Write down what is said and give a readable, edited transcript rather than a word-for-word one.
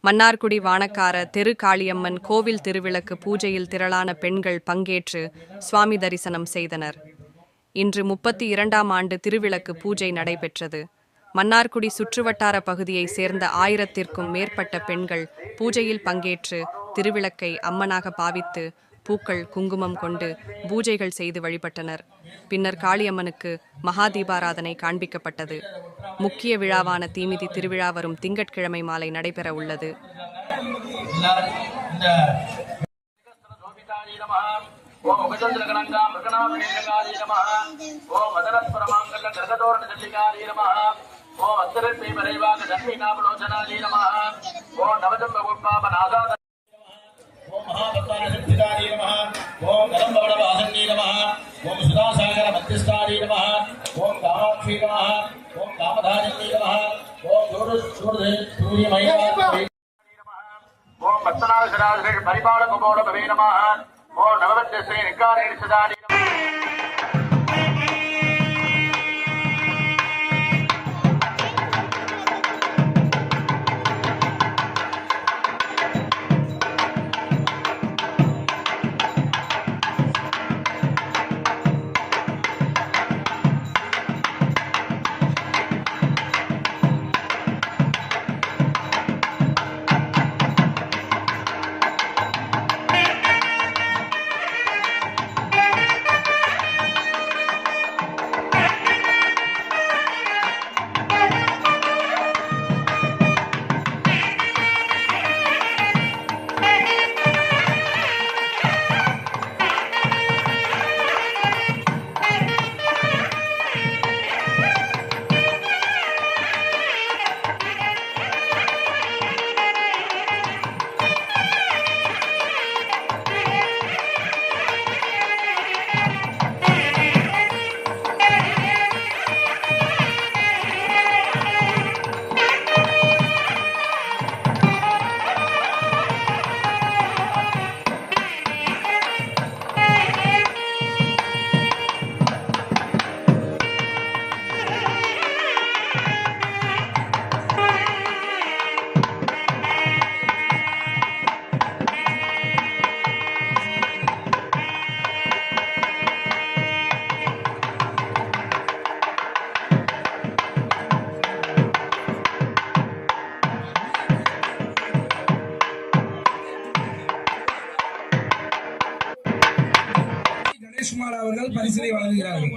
மன்னார்குடி வானக்கார தெரு காளியம்மன் கோவில் திருவிளக்கு பூஜையில் திரளான பெண்கள் பங்கேற்று சுவாமி தரிசனம் செய்தனர். இன்று 32ஆம் ஆண்டு திருவிளக்கு பூஜை நடைபெற்றது. மன்னார்குடி சுற்றுவட்டார பகுதியைச் சேர்ந்த 1000த்திற்கும் மேற்பட்ட பெண்கள் பூஜையில் பங்கேற்று திருவிளக்கை அம்மனாக பாவித்து பூக்கள் குங்குமம் கொண்டு பூஜைகள் செய்து வழிபட்டனர். பின்னர் காளியம்மனுக்கு மகா தீபாராதனை காண்பிக்கப்பட்டது. முக்கிய விழாவான தீமிதி திருவிழா வரும் திங்கட்கிழமை மாலை நடைபெற உள்ளது. ओम गदंबवडवासन्नी नमः ओम सुधासागर मध्यस्थानी नमः ओम कामाक्षी नमः ओम कामधारिणी नमः ओम सूर्य सूर्यमयी ओम भक्तनाथराज परिपालक बोल भवे नमः ओम नववद्य श्री निकारेण सदानी குமார் அவர்கள் பரிசினை வழங்குகிறார்கள்.